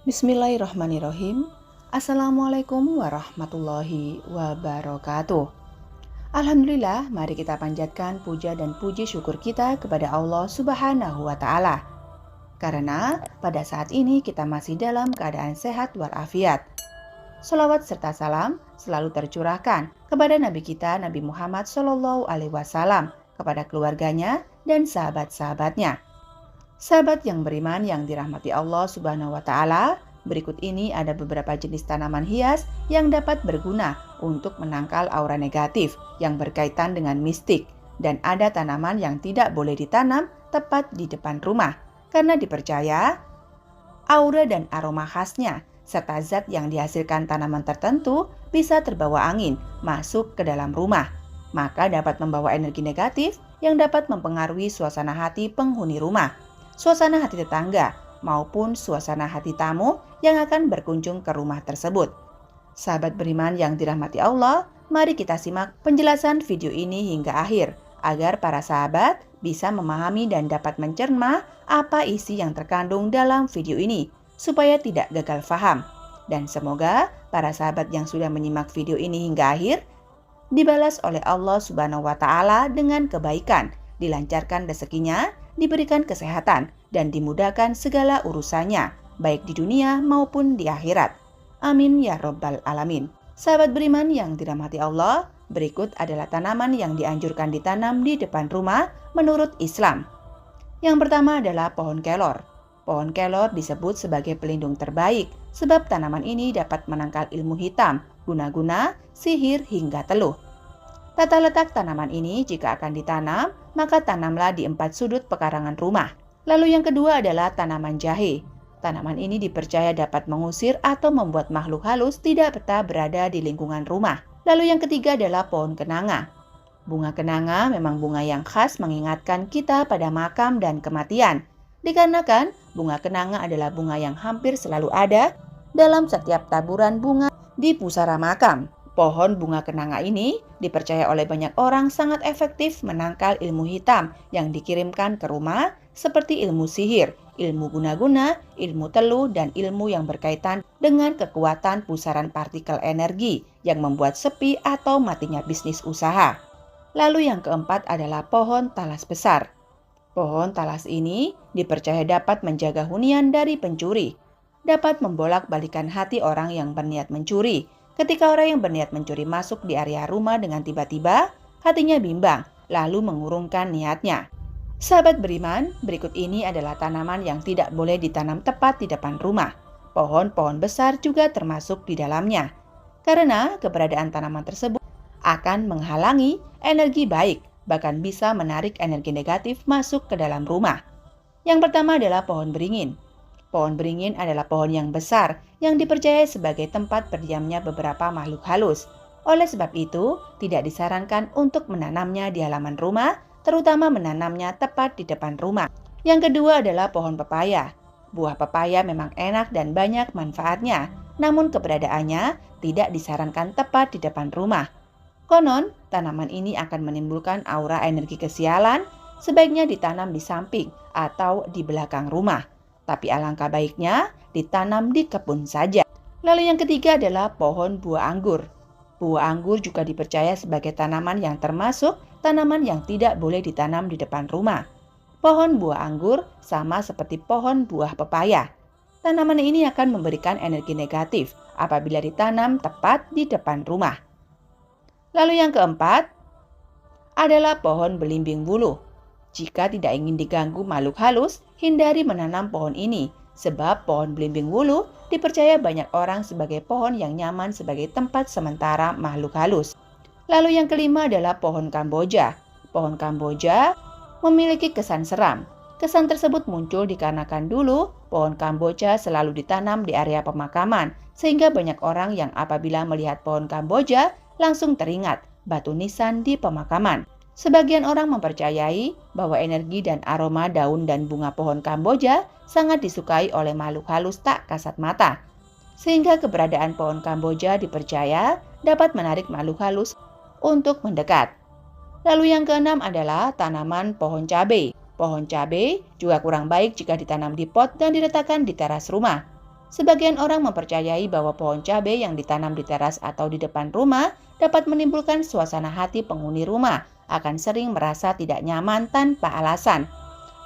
Bismillahirrahmanirrahim. Assalamualaikum warahmatullahi wabarakatuh. Alhamdulillah, mari kita panjatkan puja dan puji syukur kita kepada Allah Subhanahu wa Ta'ala. Karena pada saat ini kita masih dalam keadaan sehat walafiat. Shalawat serta salam selalu tercurahkan kepada Nabi kita Nabi Muhammad SAW, kepada keluarganya dan sahabat-sahabatnya. Sahabat yang beriman yang dirahmati Allah Subhanahu wa Ta'ala, berikut ini ada beberapa jenis tanaman hias yang dapat berguna untuk menangkal aura negatif yang berkaitan dengan mistik, dan ada tanaman yang tidak boleh ditanam tepat di depan rumah karena dipercaya aura dan aroma khasnya serta zat yang dihasilkan tanaman tertentu bisa terbawa angin masuk ke dalam rumah, maka dapat membawa energi negatif yang dapat mempengaruhi suasana hati penghuni rumah, suasana hati tetangga, maupun suasana hati tamu yang akan berkunjung ke rumah tersebut. Sahabat beriman yang dirahmati Allah, mari kita simak penjelasan video ini hingga akhir, agar para sahabat bisa memahami dan dapat mencerna apa isi yang terkandung dalam video ini, supaya tidak gagal faham. Dan semoga para sahabat yang sudah menyimak video ini hingga akhir, dibalas oleh Allah Subhanahu wa Ta'ala dengan kebaikan, dilancarkan rezekinya, diberikan kesehatan, dan dimudahkan segala urusannya, baik di dunia maupun di akhirat. Amin ya Rabbal Alamin. Sahabat beriman yang dirahmati Allah, berikut adalah tanaman yang dianjurkan ditanam di depan rumah menurut Islam. Yang pertama adalah pohon kelor. Pohon kelor disebut sebagai pelindung terbaik, sebab tanaman ini dapat menangkal ilmu hitam, guna-guna, sihir, hingga teluh. Tata letak tanaman ini jika akan ditanam, maka tanamlah di 4 sudut pekarangan rumah. Lalu yang kedua adalah tanaman jahe. Tanaman ini dipercaya dapat mengusir atau membuat makhluk halus tidak betah berada di lingkungan rumah. Lalu yang ketiga adalah pohon kenanga. Bunga kenanga memang bunga yang khas mengingatkan kita pada makam dan kematian. Dikarenakan bunga kenanga adalah bunga yang hampir selalu ada dalam setiap taburan bunga di pusara makam. Pohon bunga kenanga ini dipercaya oleh banyak orang sangat efektif menangkal ilmu hitam yang dikirimkan ke rumah seperti ilmu sihir, ilmu guna-guna, ilmu teluh, dan ilmu yang berkaitan dengan kekuatan pusaran partikel energi yang membuat sepi atau matinya bisnis usaha. Lalu yang keempat adalah pohon talas besar. Pohon talas ini dipercaya dapat menjaga hunian dari pencuri, dapat membolak-balikan hati orang yang berniat mencuri. Ketika orang yang berniat mencuri masuk di area rumah dengan tiba-tiba, hatinya bimbang, lalu mengurungkan niatnya. Sahabat beriman, berikut ini adalah tanaman yang tidak boleh ditanam tepat di depan rumah. Pohon-pohon besar juga termasuk di dalamnya, karena keberadaan tanaman tersebut akan menghalangi energi baik, bahkan bisa menarik energi negatif masuk ke dalam rumah. Yang pertama adalah pohon beringin. Pohon beringin adalah pohon yang besar yang dipercaya sebagai tempat berdiamnya beberapa makhluk halus. Oleh sebab itu, tidak disarankan untuk menanamnya di halaman rumah, terutama menanamnya tepat di depan rumah. Yang kedua adalah pohon pepaya. Buah pepaya memang enak dan banyak manfaatnya, namun keberadaannya tidak disarankan tepat di depan rumah. Konon, tanaman ini akan menimbulkan aura energi kesialan, sebaiknya ditanam di samping atau di belakang rumah. Tapi alangkah baiknya ditanam di kebun saja. Lalu yang ketiga adalah pohon buah anggur. Buah anggur juga dipercaya sebagai tanaman yang termasuk tanaman yang tidak boleh ditanam di depan rumah. Pohon buah anggur sama seperti pohon buah pepaya. Tanaman ini akan memberikan energi negatif apabila ditanam tepat di depan rumah. Lalu yang keempat adalah pohon belimbing buluh. Jika tidak ingin diganggu makhluk halus, hindari menanam pohon ini, sebab pohon belimbing buluh dipercaya banyak orang sebagai pohon yang nyaman sebagai tempat sementara makhluk halus. Lalu yang kelima adalah pohon Kamboja. Pohon Kamboja memiliki kesan seram. Kesan tersebut muncul dikarenakan dulu pohon Kamboja selalu ditanam di area pemakaman, sehingga banyak orang yang apabila melihat pohon Kamboja langsung teringat batu nisan di pemakaman. Sebagian orang mempercayai bahwa energi dan aroma daun dan bunga pohon Kamboja sangat disukai oleh makhluk halus tak kasat mata. Sehingga keberadaan pohon Kamboja dipercaya dapat menarik makhluk halus untuk mendekat. Lalu yang keenam adalah tanaman pohon cabai. Pohon cabai juga kurang baik jika ditanam di pot dan diletakkan di teras rumah. Sebagian orang mempercayai bahwa pohon cabai yang ditanam di teras atau di depan rumah dapat menimbulkan suasana hati penghuni rumah akan sering merasa tidak nyaman tanpa alasan.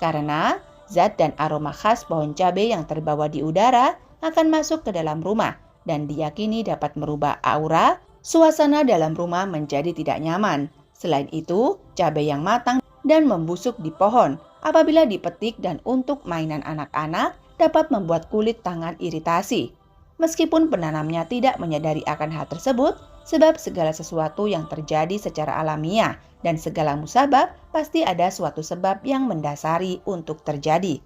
Karena zat dan aroma khas pohon cabai yang terbawa di udara akan masuk ke dalam rumah dan diyakini dapat merubah aura, suasana dalam rumah menjadi tidak nyaman. Selain itu, cabai yang matang dan membusuk di pohon apabila dipetik dan untuk mainan anak-anak dapat membuat kulit tangan iritasi. Meskipun penanamnya tidak menyadari akan hal tersebut, sebab segala sesuatu yang terjadi secara alamiah dan segala musabab pasti ada suatu sebab yang mendasari untuk terjadi.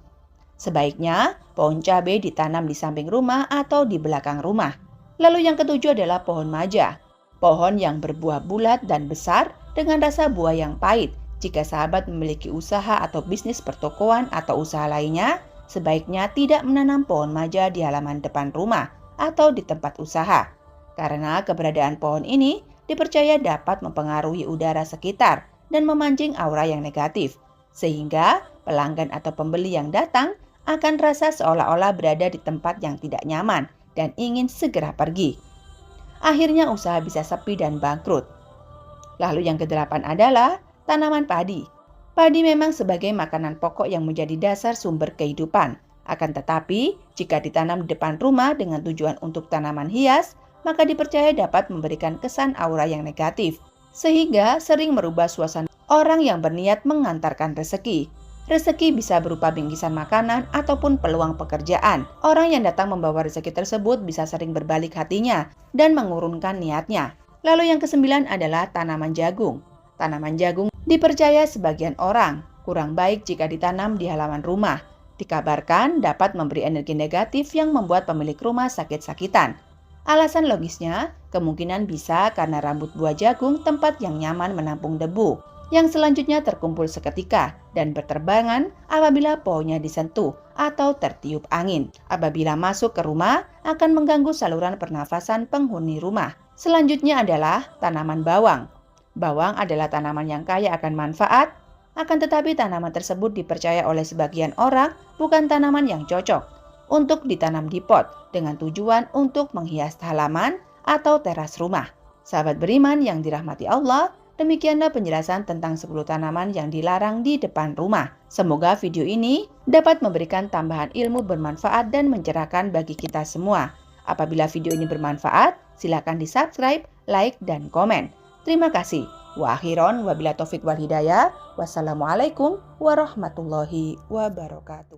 Sebaiknya pohon cabai ditanam di samping rumah atau di belakang rumah. Lalu yang ketujuh adalah pohon maja. Pohon yang berbuah bulat dan besar dengan rasa buah yang pahit. Jika sahabat memiliki usaha atau bisnis pertokoan atau usaha lainnya, sebaiknya tidak menanam pohon maja di halaman depan rumah atau di tempat usaha. Karena keberadaan pohon ini dipercaya dapat mempengaruhi udara sekitar dan memancing aura yang negatif. Sehingga pelanggan atau pembeli yang datang akan rasa seolah-olah berada di tempat yang tidak nyaman dan ingin segera pergi. Akhirnya usaha bisa sepi dan bangkrut. Lalu yang kedelapan adalah tanaman padi. Padi memang sebagai makanan pokok yang menjadi dasar sumber kehidupan. Akan tetapi, jika ditanam di depan rumah dengan tujuan untuk tanaman hias, maka dipercaya dapat memberikan kesan aura yang negatif, sehingga sering merubah suasana orang yang berniat mengantarkan rezeki. Rezeki bisa berupa bingkisan makanan ataupun peluang pekerjaan. Orang yang datang membawa rezeki tersebut bisa sering berbalik hatinya dan mengurungkan niatnya. Lalu yang kesembilan adalah tanaman jagung. Tanaman jagung dipercaya sebagian orang kurang baik jika ditanam di halaman rumah. Dikabarkan dapat memberi energi negatif yang membuat pemilik rumah sakit-sakitan. Alasan logisnya, kemungkinan bisa karena rambut buah jagung tempat yang nyaman menampung debu, yang selanjutnya terkumpul seketika dan berterbangan apabila pohonnya disentuh atau tertiup angin. Apabila masuk ke rumah, akan mengganggu saluran pernafasan penghuni rumah. Selanjutnya adalah tanaman bawang. Bawang adalah tanaman yang kaya akan manfaat, akan tetapi tanaman tersebut dipercaya oleh sebagian orang bukan tanaman yang cocok untuk ditanam di pot dengan tujuan untuk menghias halaman atau teras rumah. Sahabat beriman yang dirahmati Allah, demikianlah penjelasan tentang 10 tanaman yang dilarang di depan rumah. Semoga video ini dapat memberikan tambahan ilmu bermanfaat dan mencerahkan bagi kita semua. Apabila video ini bermanfaat, silakan di-subscribe, like, dan komen. Terima kasih. Wa akhiron wabillahi taufik wal hidayah. Wassalamualaikum warahmatullahi wabarakatuh.